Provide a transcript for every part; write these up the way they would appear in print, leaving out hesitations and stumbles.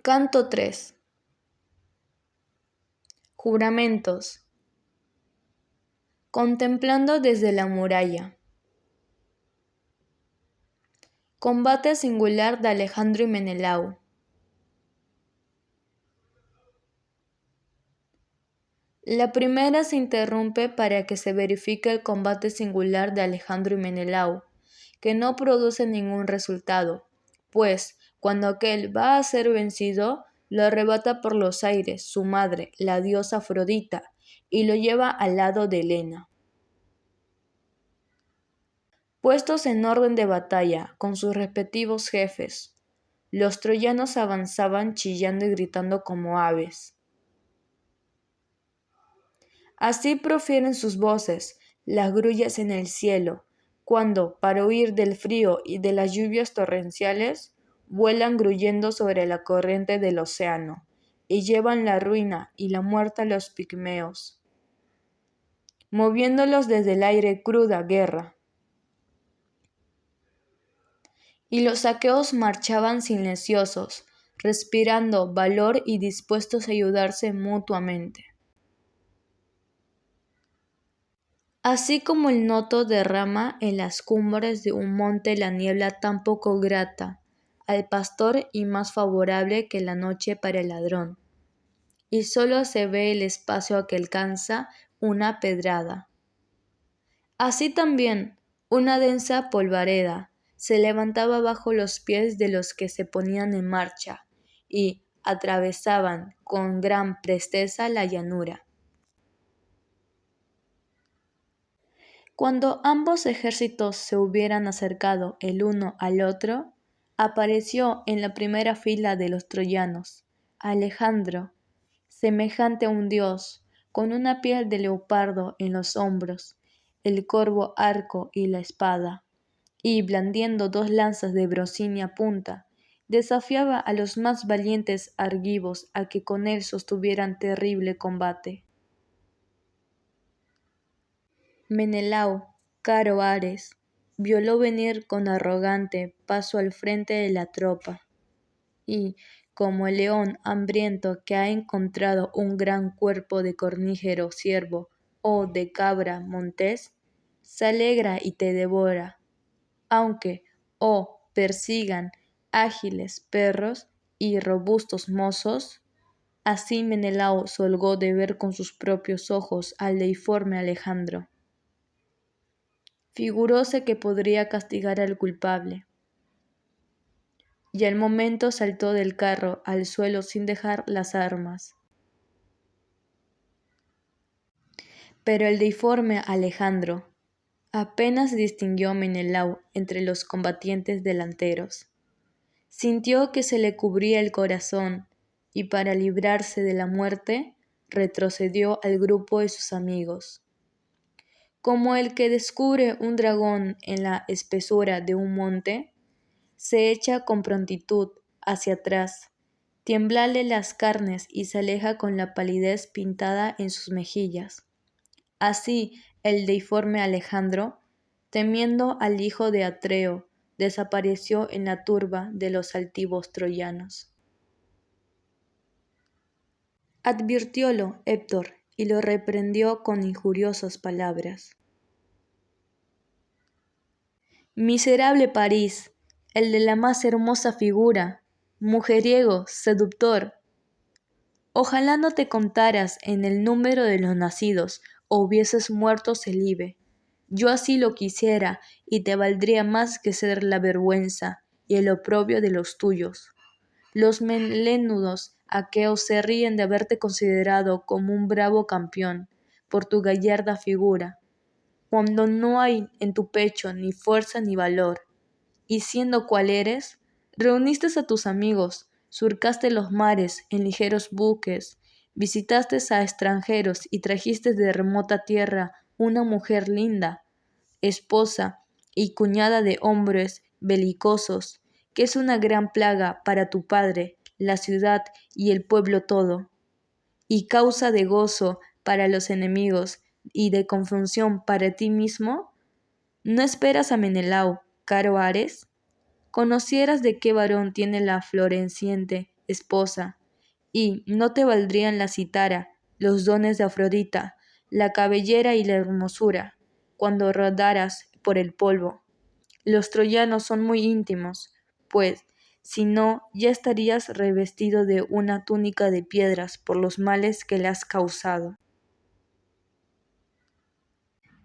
Canto 3. Juramentos. Contemplando desde la muralla. Combate singular de Alejandro y Menelau. La primera se interrumpe para que se verifique el combate singular de Alejandro y Menelau, que no produce ningún resultado, pues cuando aquel va a ser vencido, lo arrebata por los aires su madre, la diosa Afrodita, y lo lleva al lado de Helena. Puestos en orden de batalla, con sus respectivos jefes, los troyanos avanzaban chillando y gritando como aves. Así profieren sus voces las grullas en el cielo, cuando, para huir del frío y de las lluvias torrenciales, vuelan gruyendo sobre la corriente del océano, y llevan la ruina y la muerte a los pigmeos, moviéndolos desde el aire cruda guerra. Y los aqueos marchaban silenciosos, respirando valor y dispuestos a ayudarse mutuamente. Así como el noto derrama en las cumbres de un monte la niebla tan poco grata al pastor y más favorable que la noche para el ladrón, y solo se ve el espacio a que alcanza una pedrada. Así también una densa polvareda se levantaba bajo los pies de los que se ponían en marcha y atravesaban con gran presteza la llanura. Cuando ambos ejércitos se hubieran acercado el uno al otro, apareció en la primera fila de los troyanos Alejandro, semejante a un dios, con una piel de leopardo en los hombros, el corvo arco y la espada, y blandiendo 2 lanzas de broncínea punta, desafiaba a los más valientes argivos a que con él sostuvieran terrible combate. Menelau, caro Ares, violó venir con arrogante paso al frente de la tropa, y, como el león hambriento que ha encontrado un gran cuerpo de cornígero ciervo o de cabra montés, se alegra y te devora, aunque, persigan ágiles perros y robustos mozos. Así Menelau se holgó de ver con sus propios ojos al deiforme Alejandro. Figuróse que podría castigar al culpable, y al momento saltó del carro al suelo sin dejar las armas. Pero el deiforme Alejandro apenas distinguió a Menelau entre los combatientes delanteros. Sintió que se le cubría el corazón y para librarse de la muerte retrocedió al grupo de sus amigos. Como el que descubre un dragón en la espesura de un monte, se echa con prontitud hacia atrás, tiemblanle las carnes y se aleja con la palidez pintada en sus mejillas. Así el deiforme Alejandro, temiendo al hijo de Atreo, desapareció en la turba de los altivos troyanos. Advirtiólo Héctor y lo reprendió con injuriosas palabras. Miserable París, el de la más hermosa figura, mujeriego, seductor. Ojalá no te contaras en el número de los nacidos, o hubieses muerto célibe. Yo así lo quisiera, y te valdría más que ser la vergüenza y el oprobio de los tuyos. Los melenudos aqueos se ríen de haberte considerado como un bravo campeón, por tu gallarda figura, cuando no hay en tu pecho ni fuerza ni valor, y siendo cual eres, reuniste a tus amigos, surcaste los mares en ligeros buques, visitaste a extranjeros y trajiste de remota tierra una mujer linda, esposa y cuñada de hombres belicosos, que es una gran plaga para tu padre, la ciudad y el pueblo todo, y causa de gozo para los enemigos y de confusión para ti mismo. ¿No esperas a Menelau, caro Ares? ¿Conocieras de qué varón tiene la floreciente esposa, y no te valdrían la citara, los dones de Afrodita, la cabellera y la hermosura, cuando rodaras por el polvo. Los troyanos son muy íntimos, pues, si no, ya estarías revestido de una túnica de piedras por los males que le has causado.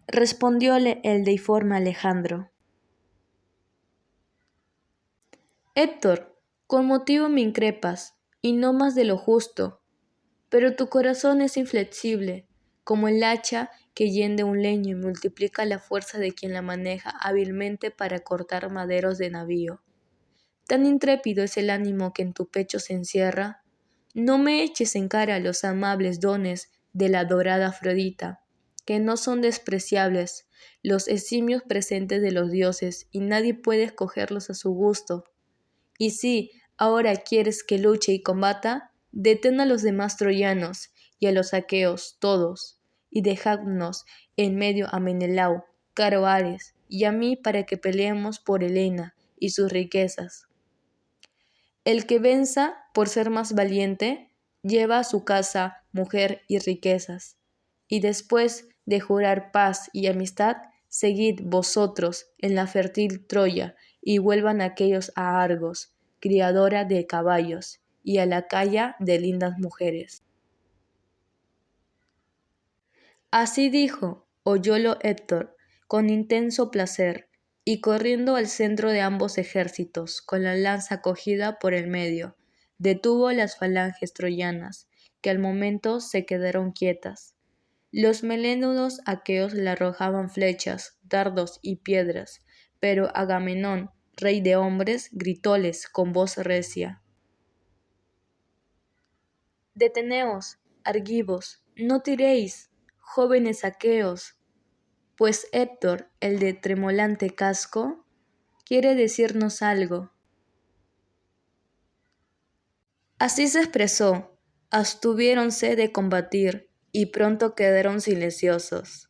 Respondióle el deiforme Alejandro: Héctor, con motivo me increpas, y no más de lo justo, pero tu corazón es inflexible, como el hacha que hiende un leño y multiplica la fuerza de quien la maneja hábilmente para cortar maderos de navío. Tan intrépido es el ánimo que en tu pecho se encierra. No me eches en cara los amables dones de la dorada Afrodita, que no son despreciables, los eximios presentes de los dioses, y nadie puede escogerlos a su gusto. Y si ahora quieres que luche y combata, detén a los demás troyanos y a los aqueos todos, y dejadnos en medio a Menelao, caro Ares, y a mí para que peleemos por Helena y sus riquezas. El que venza, por ser más valiente, lleva a su casa mujer y riquezas. Y después de jurar paz y amistad, seguid vosotros en la fértil Troya, y vuelvan aquellos a Argos, criadora de caballos, y a la calla de lindas mujeres. Así dijo, oyólo Héctor, con intenso placer, y corriendo al centro de ambos ejércitos, con la lanza cogida por el medio, detuvo las falanges troyanas, que al momento se quedaron quietas. Los melenudos aqueos le arrojaban flechas, dardos y piedras, pero Agamenón, rey de hombres, gritóles con voz recia: Deteneos, argivos, no tiréis, jóvenes aqueos, pues Héctor, el de tremolante casco, quiere decirnos algo. Así se expresó, abstuviéronse de combatir, y pronto quedaron silenciosos.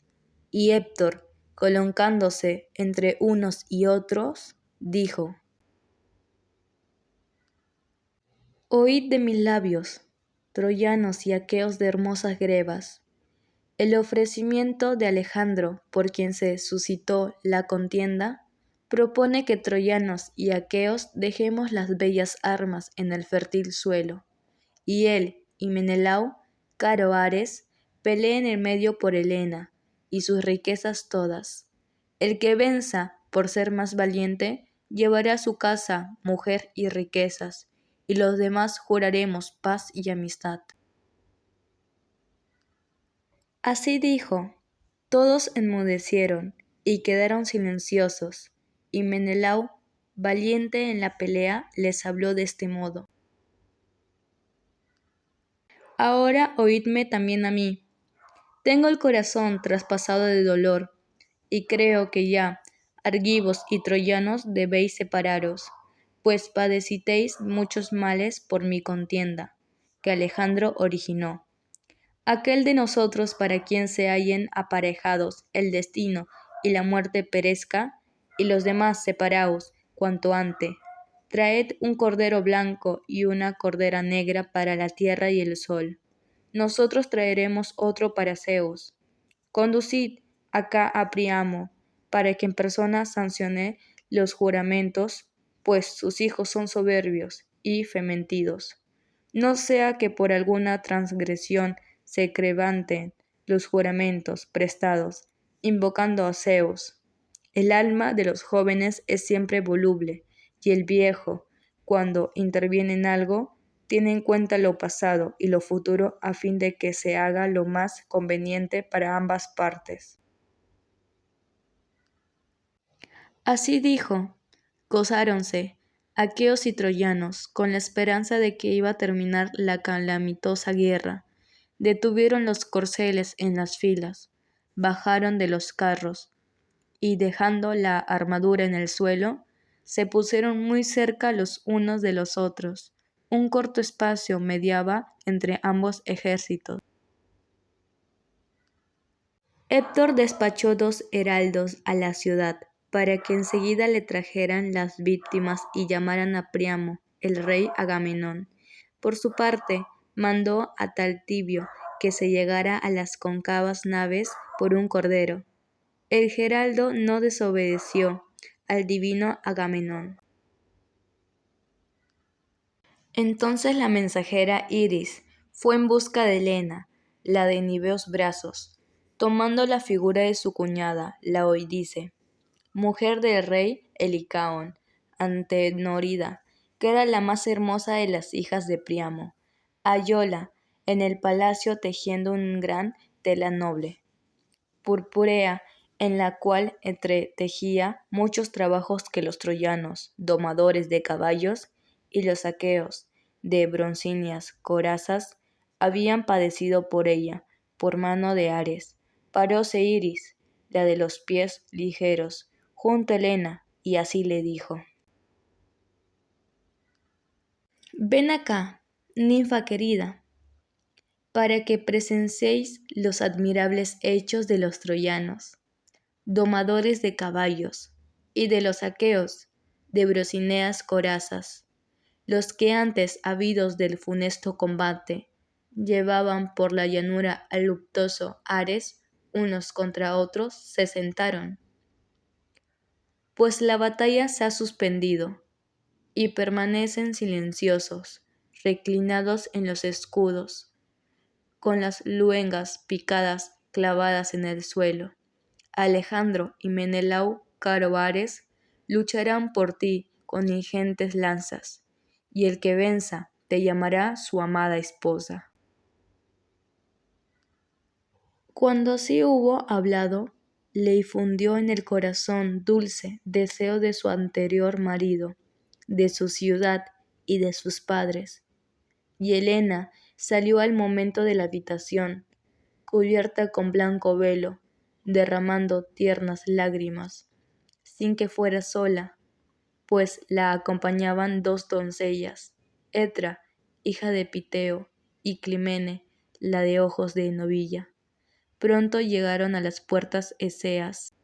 Y Héctor, colocándose entre unos y otros, dijo: Oíd de mis labios, troyanos y aqueos de hermosas grebas, el ofrecimiento de Alejandro, por quien se suscitó la contienda, propone que troyanos y aqueos dejemos las bellas armas en el fértil suelo, y él y Menelao, caro Ares, peleen en medio por Helena y sus riquezas todas. El que venza, por ser más valiente, llevará a su casa mujer y riquezas, y los demás juraremos paz y amistad. Así dijo. Todos enmudecieron y quedaron silenciosos, y Menelao, valiente en la pelea, les habló de este modo: Ahora oídme también a mí. Tengo el corazón traspasado de dolor, y creo que ya, argivos y troyanos, debéis separaros, pues padecitéis muchos males por mi contienda, que Alejandro originó. Aquel de nosotros para quien se hallen aparejados el destino y la muerte perezca, y los demás separaos cuanto antes. Traed un cordero blanco y una cordera negra para la tierra y el sol. Nosotros traeremos otro para Zeus. Conducid acá a Priamo, para que en persona sancione los juramentos, pues sus hijos son soberbios y fementidos. No sea que por alguna transgresión se quebranten los juramentos prestados, invocando a Zeus. El alma de los jóvenes es siempre voluble, y el viejo, cuando interviene en algo, tiene en cuenta lo pasado y lo futuro a fin de que se haga lo más conveniente para ambas partes. Así dijo. Gozáronse aqueos y troyanos, con la esperanza de que iba a terminar la calamitosa guerra. Detuvieron los corceles en las filas, bajaron de los carros, y dejando la armadura en el suelo, se pusieron muy cerca los unos de los otros. Un corto espacio mediaba entre ambos ejércitos. Héctor despachó 2 heraldos a la ciudad, para que enseguida le trajeran las víctimas y llamaran a Priamo, el rey Agamenón, Por su parte, mandó a Taltibio que se llegara a las cóncavas naves por un cordero. El Geraldo no desobedeció al divino Agamenón. Entonces la mensajera Iris fue en busca de Helena, la de niveos brazos, tomando la figura de su cuñada, la Oidice, mujer del rey Helicaón, Antenorida, que era la más hermosa de las hijas de Priamo. Hallóla en el palacio tejiendo un gran tela noble, purpúrea, en la cual entretejía muchos trabajos que los troyanos, domadores de caballos, y los aqueos, de broncíneas corazas, habían padecido por ella, por mano de Ares. Paróse Iris, la de los pies ligeros, junto a Helena, y así le dijo: Ven acá, ninfa querida, para que presenciéis los admirables hechos de los troyanos, domadores de caballos, y de los aqueos, de brocineas corazas, los que antes, habidos del funesto combate, llevaban por la llanura al luctuoso Ares, unos contra otros se sentaron. Pues la batalla se ha suspendido, y permanecen silenciosos, reclinados en los escudos, con las luengas picadas clavadas en el suelo. Alejandro y Menelau, caro Ares, lucharán por ti con ingentes lanzas, y el que venza te llamará su amada esposa. Cuando así hubo hablado, le infundió en el corazón dulce deseo de su anterior marido, de su ciudad y de sus padres. Y Helena salió al momento de la habitación, cubierta con blanco velo, derramando tiernas lágrimas, sin que fuera sola, pues la acompañaban dos doncellas, Etra, hija de Piteo, y Climene, la de ojos de novilla. Pronto llegaron a las puertas eseas.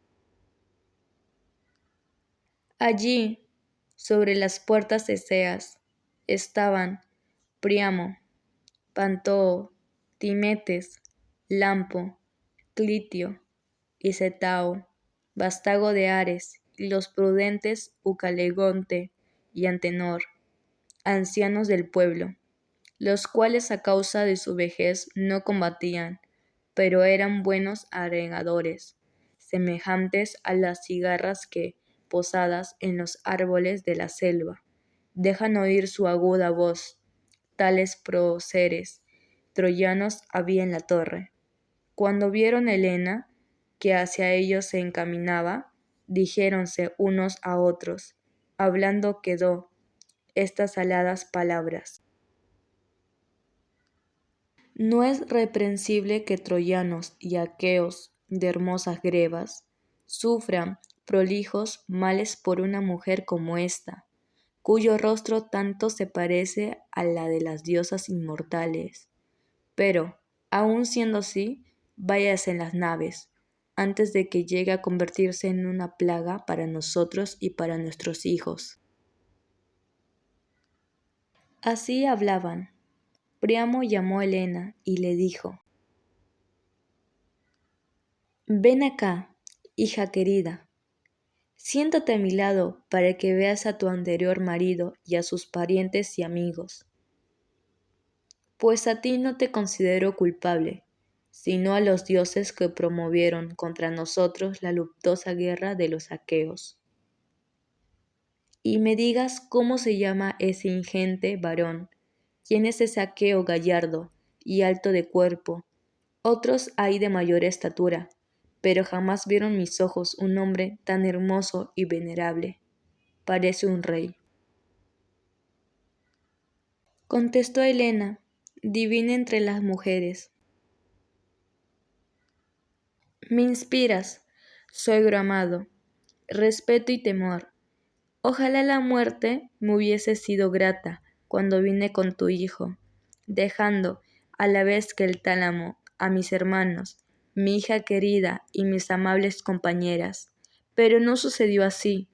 Allí, sobre las puertas eseas, estaban Priamo, Pantoo, Timetes, Lampo, Clitio, Isetao, vástago de Ares, y los prudentes Ucalegonte y Antenor, ancianos del pueblo, los cuales a causa de su vejez no combatían, pero eran buenos arengadores, semejantes a las cigarras que, posadas en los árboles de la selva, dejan oír su aguda voz. Tales próceres troyanos había en la torre. Cuando vieron Helena, que hacia ellos se encaminaba, dijéronse unos a otros, hablando quedó estas aladas palabras: No es reprensible que troyanos y aqueos de hermosas grebas sufran prolijos males por una mujer como esta, cuyo rostro tanto se parece a la de las diosas inmortales. Pero, aun siendo así, váyase en las naves, antes de que llegue a convertirse en una plaga para nosotros y para nuestros hijos. Así hablaban. Priamo llamó a Helena y le dijo: Ven acá, hija querida, siéntate a mi lado para que veas a tu anterior marido y a sus parientes y amigos. Pues a ti no te considero culpable, sino a los dioses que promovieron contra nosotros la luctuosa guerra de los aqueos. Y me digas cómo se llama ese ingente varón, quién es ese aqueo gallardo y alto de cuerpo. Otros hay de mayor estatura, pero jamás vieron mis ojos un hombre tan hermoso y venerable. Parece un rey. Contestó Helena, divina entre las mujeres. Me inspiras, suegro amado, respeto y temor. Ojalá la muerte me hubiese sido grata cuando vine con tu hijo, dejando, a la vez que el tálamo, a mis hermanos, mi hija querida y mis amables compañeras. Pero no sucedió así,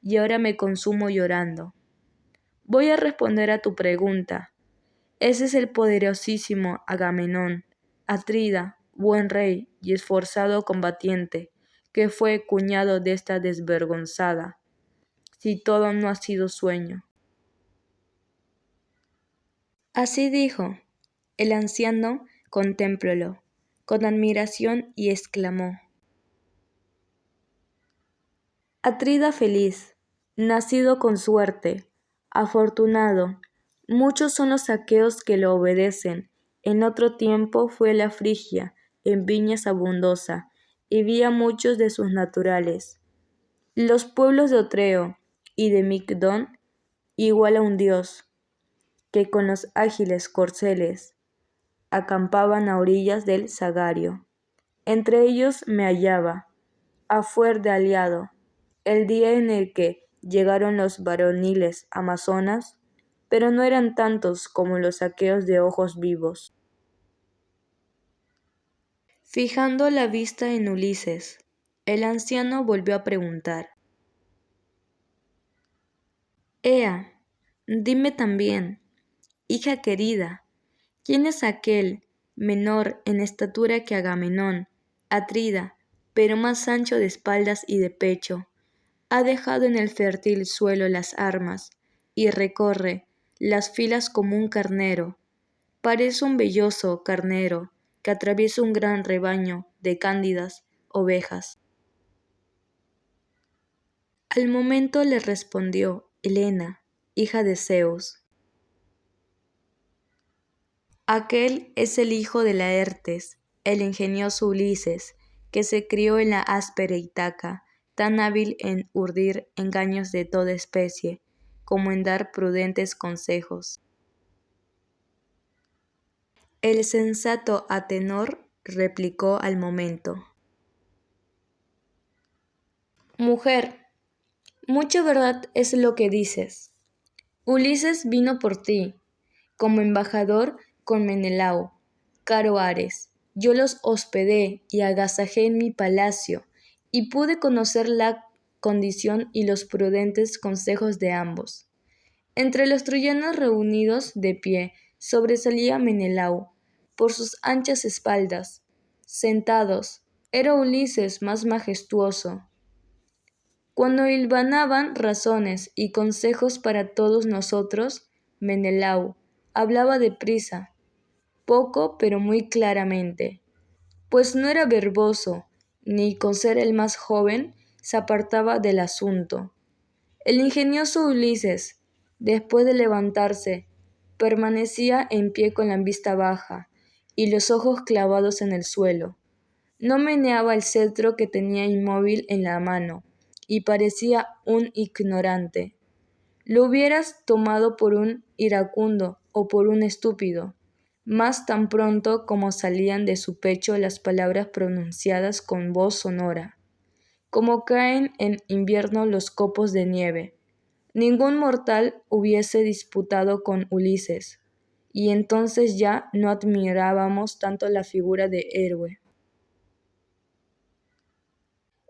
y ahora me consumo llorando. Voy a responder a tu pregunta. Ese es el poderosísimo Agamenón, Atrida, buen rey y esforzado combatiente, que fue cuñado de esta desvergonzada, si todo no ha sido sueño. Así dijo. El anciano contemplólo con admiración y exclamó: Atrida feliz, nacido con suerte, afortunado, muchos son los aqueos que lo obedecen. En otro tiempo fue la Frigia, en viñas abundosa, y vi a muchos de sus naturales. Los pueblos de Otreo y de Migdón, igual a un dios, que con los ágiles corceles acampaban a orillas del Sagario. Entre ellos me hallaba, a fuer de aliado, el día en el que llegaron los varoniles amazonas, pero no eran tantos como los aqueos de ojos vivos. Fijando la vista en Ulises, el anciano volvió a preguntar: Ea, dime también, hija querida, ¿quién es aquel, menor en estatura que Agamenón, Atrida, pero más ancho de espaldas y de pecho? Ha dejado en el fértil suelo las armas, y recorre las filas como un carnero. Parece un velloso carnero que atraviesa un gran rebaño de cándidas ovejas. Al momento le respondió Helena, hija de Zeus: Aquel es el hijo de Laertes, el ingenioso Ulises, que se crió en la áspera Ítaca, tan hábil en urdir engaños de toda especie, como en dar prudentes consejos. El sensato Atenor replicó al momento: Mujer, mucha verdad es lo que dices. Ulises vino por ti, como embajador con Menelao, caro Ares. Yo los hospedé y agasajé en mi palacio, y pude conocer la condición y los prudentes consejos de ambos. Entre los troyanos reunidos de pie sobresalía Menelao por sus anchas espaldas. Sentados, era Ulises más majestuoso. Cuando hilvanaban razones y consejos para todos nosotros, Menelao hablaba deprisa, poco pero muy claramente, pues no era verboso, ni con ser el más joven se apartaba del asunto. El ingenioso Ulises, después de levantarse, permanecía en pie con la vista baja y los ojos clavados en el suelo. No meneaba el cetro que tenía inmóvil en la mano, y parecía un ignorante. Lo hubieras tomado por un iracundo o por un estúpido, mas tan pronto como salían de su pecho las palabras pronunciadas con voz sonora, como caen en invierno los copos de nieve. Ningún mortal hubiese disputado con Ulises, y entonces ya no admirábamos tanto la figura de héroe.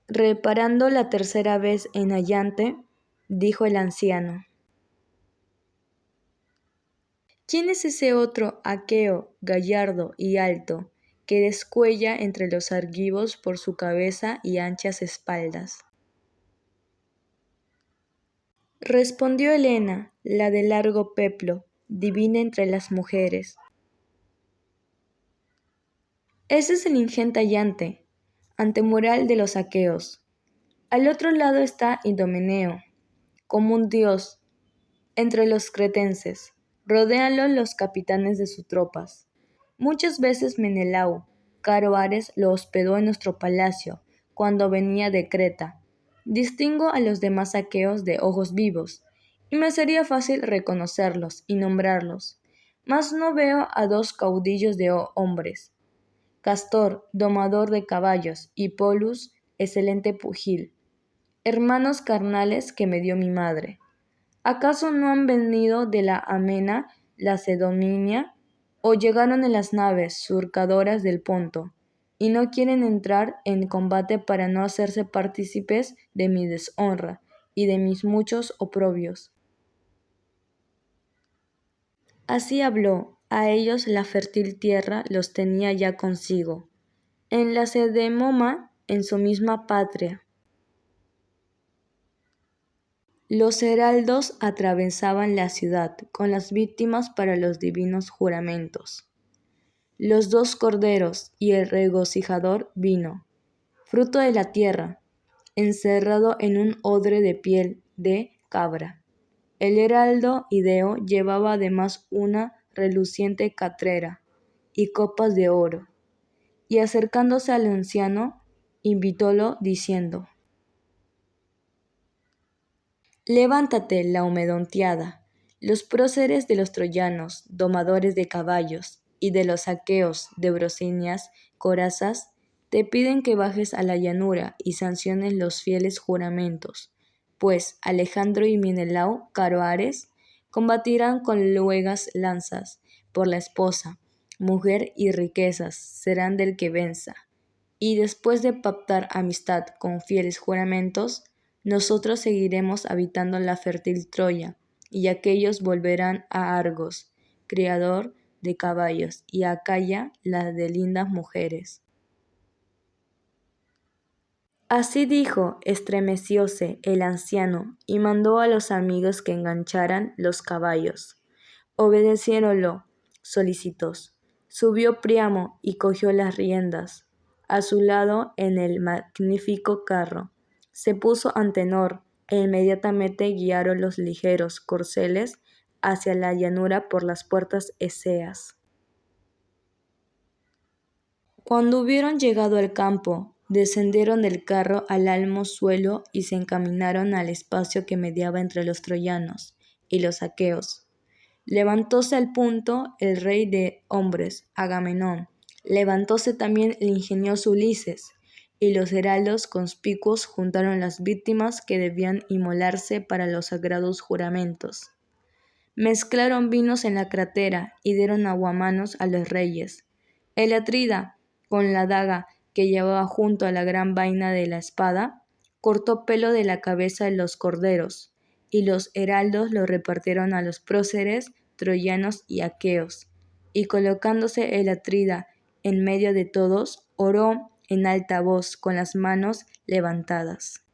Reparando la tercera vez en Allante, dijo el anciano: ¿Quién es ese otro aqueo gallardo y alto que descuella entre los argivos por su cabeza y anchas espaldas? Respondió Helena, la de largo peplo, divina entre las mujeres: Ese es el ingente Allante, antemural de los aqueos. Al otro lado está Idomeneo, como un dios, entre los cretenses. Rodéanlo los capitanes de sus tropas. Muchas veces Menelao, caro Ares, lo hospedó en nuestro palacio, cuando venía de Creta. Distingo a los demás aqueos de ojos vivos, y me sería fácil reconocerlos y nombrarlos. Mas no veo a dos caudillos de hombres, Castor, domador de caballos, y Polus, excelente pugil, hermanos carnales que me dio mi madre. ¿Acaso no han venido de la amena Lacedominia, o llegaron en las naves surcadoras del Ponto, y no quieren entrar en combate para no hacerse partícipes de mi deshonra y de mis muchos oprobios? Así habló, A ellos la fértil tierra los tenía ya consigo. En la Cedemoma, en su misma patria. Los heraldos atravesaban la ciudad con las víctimas para los divinos juramentos. Los 2 corderos y el regocijador vino, fruto de la tierra, encerrado en un odre de piel de cabra. El heraldo Ideo llevaba además una reluciente catrera y copas de oro, y acercándose al anciano, invitólo diciendo: Levántate, laomedontiada. Los próceres de los troyanos, domadores de caballos, y de los aqueos de brocinias, corazas, te piden que bajes a la llanura y sanciones los fieles juramentos, pues Alejandro y Menelao, caro Ares, combatirán con luegas lanzas, por la esposa, mujer y riquezas serán del que venza. Y después de pactar amistad con fieles juramentos, nosotros seguiremos habitando la fértil Troya, y aquellos volverán a Argos, criador de caballos, y a Acaya, la de lindas mujeres. Así dijo, estremecióse el anciano, y mandó a los amigos que engancharan los caballos. Obedeciéronlo, solícitos. Subió Príamo y cogió las riendas. A su lado, en el magnífico carro, se puso Antenor, e inmediatamente guiaron los ligeros corceles hacia la llanura por las puertas eseas. Cuando hubieron llegado al campo, descendieron del carro al almo suelo y se encaminaron al espacio que mediaba entre los troyanos y los aqueos. Levantóse al punto el rey de hombres, Agamenón. Levantóse también el ingenioso Ulises, y los heraldos conspicuos juntaron las víctimas que debían inmolarse para los sagrados juramentos. Mezclaron vinos en la crátera y dieron aguamanos a los reyes. El Atrida, con la daga que llevaba junto a la gran vaina de la espada, cortó pelo de la cabeza de los corderos, y los heraldos lo repartieron a los próceres troyanos y aqueos, y colocándose el Atrida en medio de todos, oró en alta voz con las manos levantadas.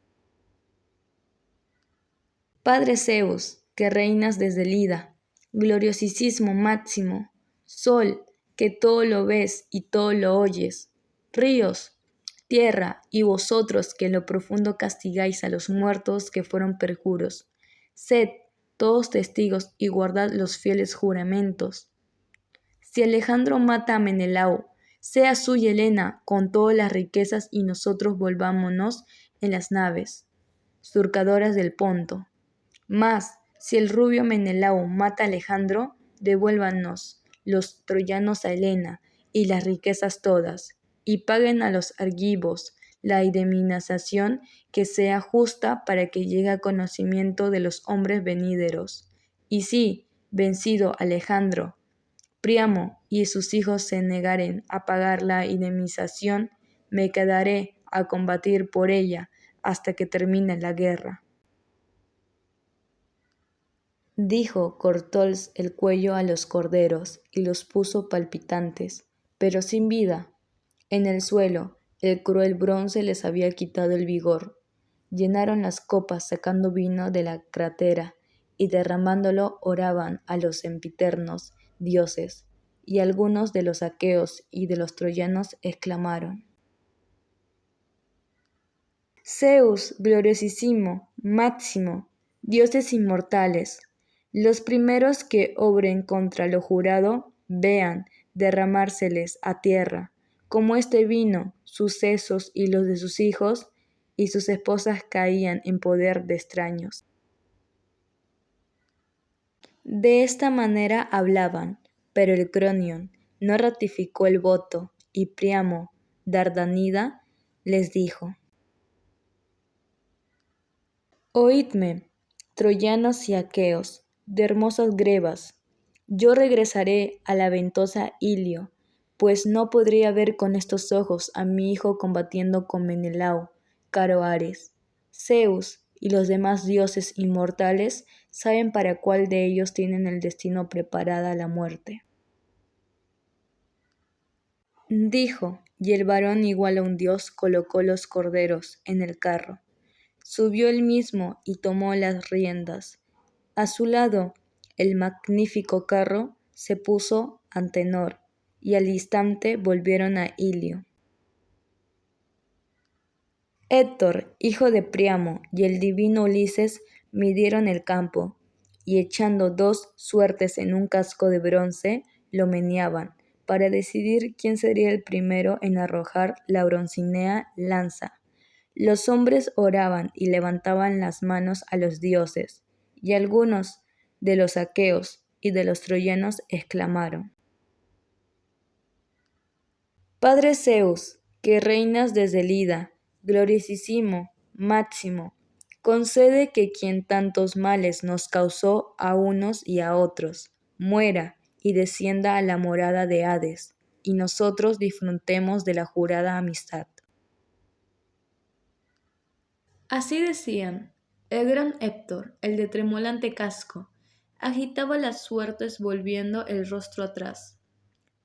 Padre Zeus, que reinas desde el Ida, gloriosísimo máximo, Sol, que todo lo ves y todo lo oyes, ríos, tierra, y vosotros que en lo profundo castigáis a los muertos que fueron perjuros, sed todos testigos y guardad los fieles juramentos. Si Alejandro mata a Menelao, sea suya Helena con todas las riquezas y nosotros volvámonos en las naves, surcadoras del Ponto. Mas, si el rubio Menelao mata a Alejandro, devuélvanos los troyanos a Helena y las riquezas todas, y paguen a los argivos la indemnización que sea justa para que llegue a conocimiento de los hombres venideros. Y si, vencido Alejandro, Príamo y sus hijos se negaren a pagar la indemnización, me quedaré a combatir por ella hasta que termine la guerra. Dijo, cortóls el cuello a los corderos y los puso palpitantes, pero sin vida. En el suelo, el cruel bronce les había quitado el vigor. Llenaron las copas sacando vino de la crátera y derramándolo oraban a los sempiternos dioses, y algunos de los aqueos y de los troyanos exclamaron: Zeus, gloriosísimo, máximo, dioses inmortales, los primeros que obren contra lo jurado, vean derramárseles a tierra, como este vino, sus sesos y los de sus hijos, y sus esposas caían en poder de extraños. De esta manera hablaban, pero el Cronion no ratificó el voto, y Príamo, Dardanida, les dijo: Oídme, troyanos y aqueos, de hermosas grebas, yo regresaré a la ventosa Ilio, pues no podría ver con estos ojos a mi hijo combatiendo con Menelao, caro Ares. Zeus y los demás dioses inmortales saben para cuál de ellos tienen el destino preparada la muerte. Dijo, y el varón igual a un dios colocó los corderos en el carro. Subió él mismo y tomó las riendas. A su lado, el magnífico carro se puso Antenor, y al instante volvieron a Ilio. Héctor, hijo de Priamo, y el divino Ulises midieron el campo, y echando dos suertes en un casco de bronce, lo meneaban, para decidir quién sería el primero en arrojar la broncínea lanza. Los hombres oraban y levantaban las manos a los dioses, y algunos de los aqueos y de los troyanos exclamaron: Padre Zeus, que reinas desde el Ida, gloriosísimo, máximo, concede que quien tantos males nos causó a unos y a otros, muera y descienda a la morada de Hades, y nosotros disfrutemos de la jurada amistad. Así decían. El gran Héctor, el de tremolante casco, agitaba las suertes volviendo el rostro atrás.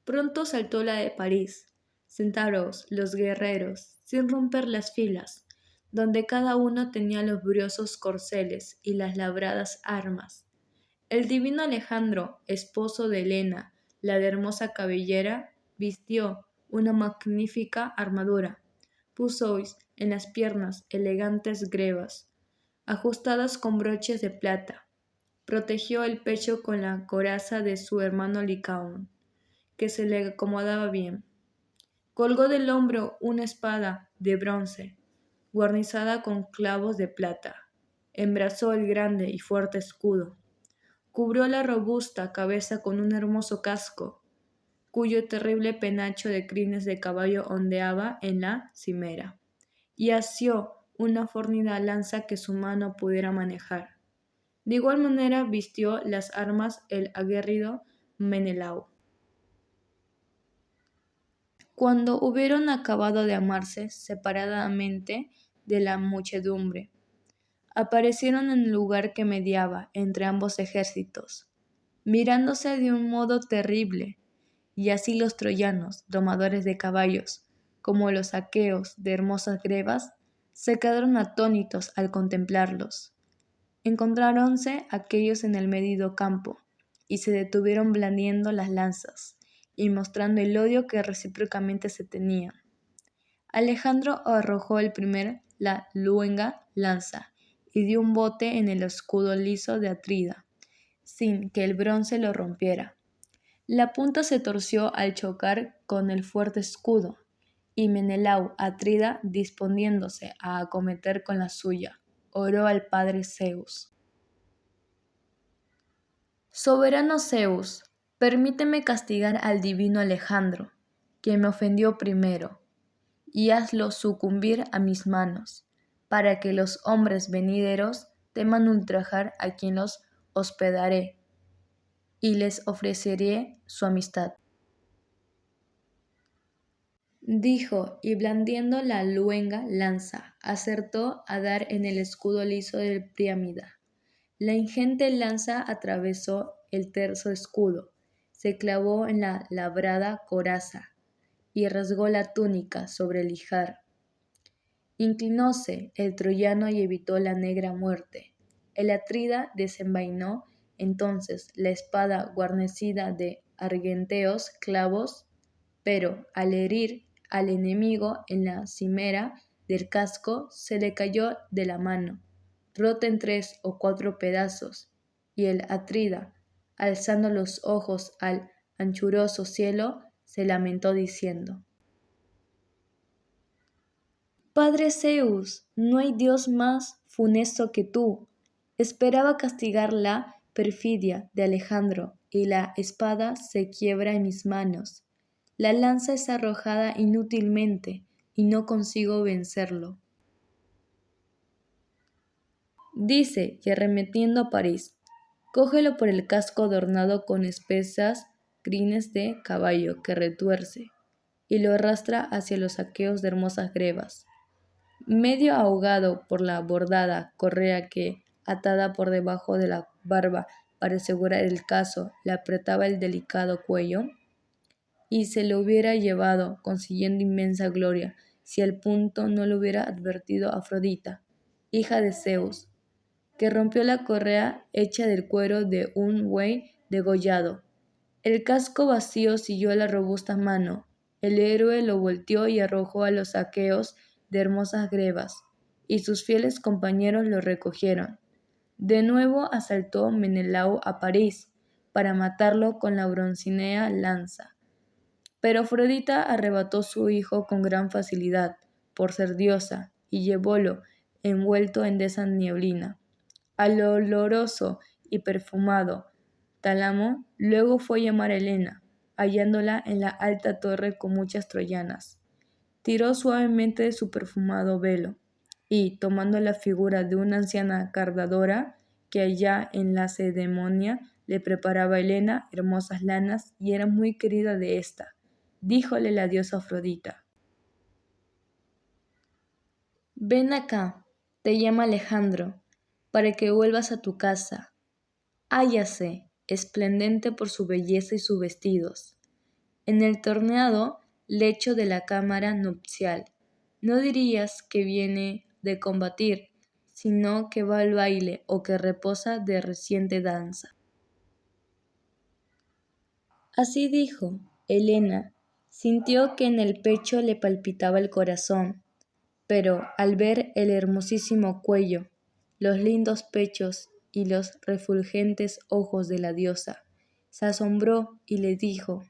Pronto saltó la de París. Sentaros los guerreros, sin romper las filas, donde cada uno tenía los briosos corceles y las labradas armas. El divino Alejandro, esposo de Helena, la de hermosa cabellera, vistió una magnífica armadura. Pusois en las piernas elegantes grebas, ajustadas con broches de plata. Protegió el pecho con la coraza de su hermano Licaón, que se le acomodaba bien. Colgó del hombro una espada de bronce, guarnizada con clavos de plata. Embrazó el grande y fuerte escudo. Cubrió la robusta cabeza con un hermoso casco, cuyo terrible penacho de crines de caballo ondeaba en la cimera, y asió una fornida lanza que su mano pudiera manejar. De igual manera vistió las armas el aguerrido Menelao. Cuando hubieron acabado de amarse separadamente de la muchedumbre, aparecieron en el lugar que mediaba entre ambos ejércitos, mirándose de un modo terrible, y así los troyanos, domadores de caballos, como los aqueos de hermosas grebas, se quedaron atónitos al contemplarlos. Encontráronse aquellos en el medido campo, y se detuvieron blandiendo las lanzas, y mostrando el odio que recíprocamente se tenían. Alejandro arrojó el primer la luenga lanza, y dio un bote en el escudo liso de Atrida, sin que el bronce lo rompiera. La punta se torció al chocar con el fuerte escudo, y Menelao Atrida, disponiéndose a acometer con la suya, oró al padre Zeus. Soberano Zeus, permíteme castigar al divino Alejandro, que me ofendió primero, y hazlo sucumbir a mis manos, para que los hombres venideros teman ultrajar a quien los hospedaré, y les ofreceré su amistad. Dijo, y blandiendo la luenga lanza, acertó a dar en el escudo liso del Priámida. La ingente lanza atravesó el terso escudo, se clavó en la labrada coraza, y rasgó la túnica sobre el ijar. Inclinóse el troyano y evitó la negra muerte. El atrida desenvainó entonces la espada guarnecida de argenteos clavos, pero al herir al enemigo en la cimera del casco se le cayó de la mano, rota en 3 o 4 pedazos, y el atrida, alzando los ojos al anchuroso cielo, se lamentó diciendo: Padre Zeus, no hay Dios más funesto que tú. Esperaba castigar la perfidia de Alejandro, y la espada se quiebra en mis manos. La lanza es arrojada inútilmente, y no consigo vencerlo. Dice, y arremetiendo a París, cógelo por el casco adornado con espesas crines de caballo que retuerce, y lo arrastra hacia los aqueos de hermosas grebas. Medio ahogado por la bordada correa que, atada por debajo de la barba para asegurar el caso, le apretaba el delicado cuello, y se lo hubiera llevado, consiguiendo inmensa gloria, si al punto no lo hubiera advertido Afrodita, hija de Zeus, que rompió la correa hecha del cuero de un buey degollado. El casco vacío siguió la robusta mano. El héroe lo volteó y arrojó a los aqueos de hermosas grebas, y sus fieles compañeros lo recogieron. De nuevo asaltó Menelao a París, para matarlo con la broncínea lanza. Pero Afrodita arrebató su hijo con gran facilidad, por ser diosa, y llevólo, envuelto en densa nieblina, al oloroso y perfumado Tálamo. Luego fue a llamar a Helena, hallándola en la alta torre con muchas troyanas. Tiró suavemente de su perfumado velo, y, tomando la figura de una anciana cardadora, que allá en Lacedemonia le preparaba a Helena hermosas lanas y era muy querida de ésta, díjole la diosa Afrodita: Ven acá, te llama Alejandro, para que vuelvas a tu casa. Hállase, esplendente por su belleza y sus vestidos, en el torneado lecho de la cámara nupcial. No dirías que viene de combatir, sino que va al baile o que reposa de reciente danza. Así dijo. Helena sintió que en el pecho le palpitaba el corazón, pero al ver el hermosísimo cuello, los lindos pechos y los refulgentes ojos de la diosa, se asombró y le dijo: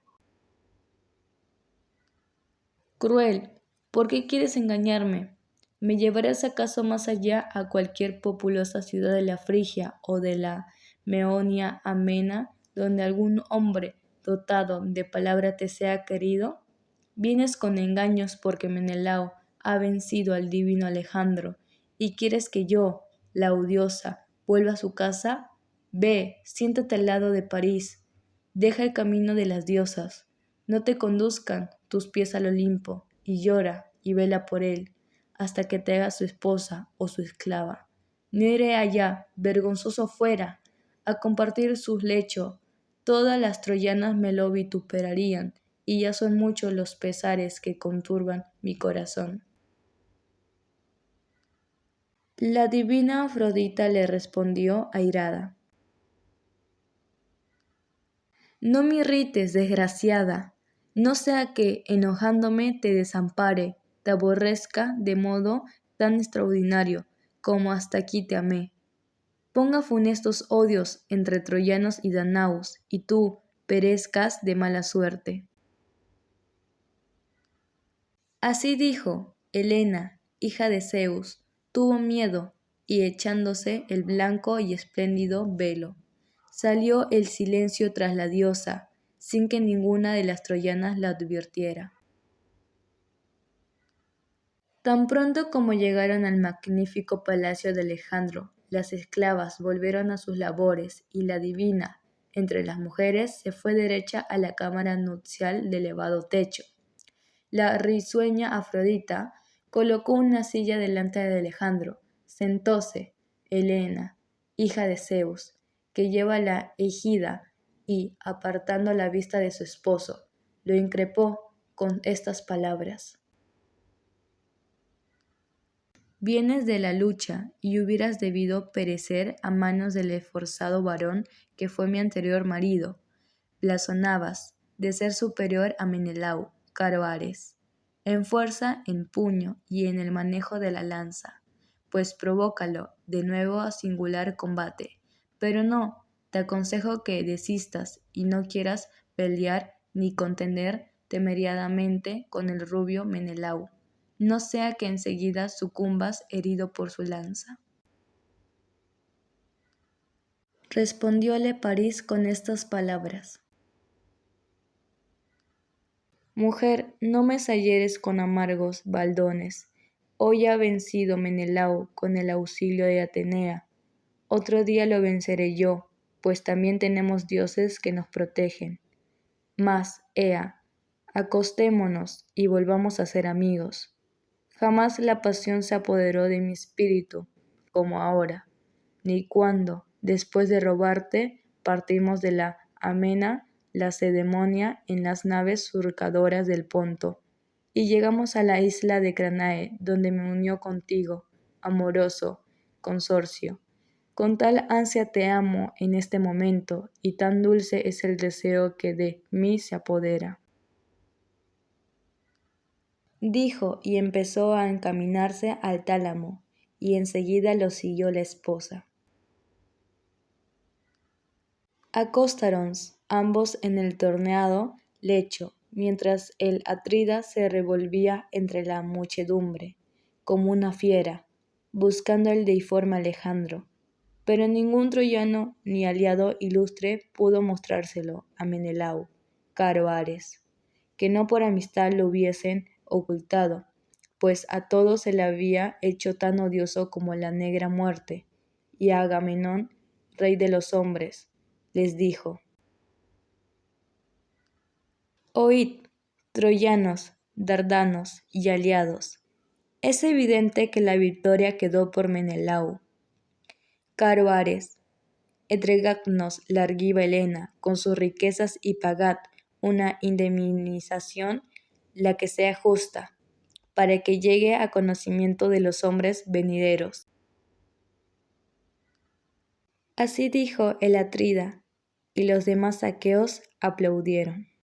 Cruel, ¿por qué quieres engañarme? ¿Me llevarás acaso más allá a cualquier populosa ciudad de la Frigia o de la Meonia amena, donde algún hombre dotado de palabra te sea querido? Vienes con engaños porque Menelao ha vencido al divino Alejandro y quieres que yo, la odiosa, vuelva a su casa. Ve, siéntate al lado de París, deja el camino de las diosas, no te conduzcan tus pies al Olimpo, y llora y vela por él, hasta que te haga su esposa o su esclava. No iré allá, vergonzoso fuera, a compartir su lecho. Todas las troyanas me lo vituperarían, y ya son muchos los pesares que conturban mi corazón. La divina Afrodita le respondió airada: No me irrites, desgraciada, no sea que, enojándome, te desampare, te aborrezca de modo tan extraordinario como hasta aquí te amé. Ponga funestos odios entre troyanos y danaos, y tú perezcas de mala suerte. Así dijo. Helena, hija de Zeus, tuvo miedo, y echándose el blanco y espléndido velo, salió el silencio tras la diosa, sin que ninguna de las troyanas la advirtiera. Tan pronto como llegaron al magnífico palacio de Alejandro, las esclavas volvieron a sus labores y la divina, entre las mujeres, se fue derecha a la cámara nupcial de elevado techo. La risueña Afrodita colocó una silla delante de Alejandro. Sentóse Helena, hija de Zeus, que lleva la égida, y, apartando la vista de su esposo, lo increpó con estas palabras: Vienes de la lucha y hubieras debido perecer a manos del esforzado varón que fue mi anterior marido. Blasonabas de ser superior a Menelao, caro Ares, en fuerza, en puño y en el manejo de la lanza, pues provócalo de nuevo a singular combate. Pero no, te aconsejo que desistas y no quieras pelear ni contender temerariamente con el rubio Menelao, no sea que enseguida sucumbas herido por su lanza. Respondióle París con estas palabras: Mujer, no me salleres con amargos baldones. Hoy ha vencido Menelao con el auxilio de Atenea. Otro día lo venceré yo, pues también tenemos dioses que nos protegen. Mas, ea, acostémonos y volvamos a ser amigos. Jamás la pasión se apoderó de mi espíritu, como ahora, ni cuando, después de robarte, partimos de la amena Lacedemonia en las naves surcadoras del Ponto, y llegamos a la isla de Cranae, donde me unió contigo, amoroso consorcio. Con tal ansia te amo en este momento, y tan dulce es el deseo que de mí se apodera. Dijo y empezó a encaminarse al tálamo, y enseguida lo siguió la esposa. Acostáronse ambos en el torneado lecho, mientras el Atrida se revolvía entre la muchedumbre, como una fiera, buscando el deiforme Alejandro. Pero ningún troyano ni aliado ilustre pudo mostrárselo a Menelau, caro Ares, que no por amistad lo hubiesen ocultado, pues a todos se le había hecho tan odioso como la negra muerte, y a Agamenón, rey de los hombres, les dijo: Oíd, troyanos, dardanos y aliados, es evidente que la victoria quedó por Menelau. Caro Ares, entregadnos la argiva Helena con sus riquezas y pagad una indemnización, la que sea justa, para que llegue a conocimiento de los hombres venideros. Así dijo el Atrida, y los demás aqueos aplaudieron.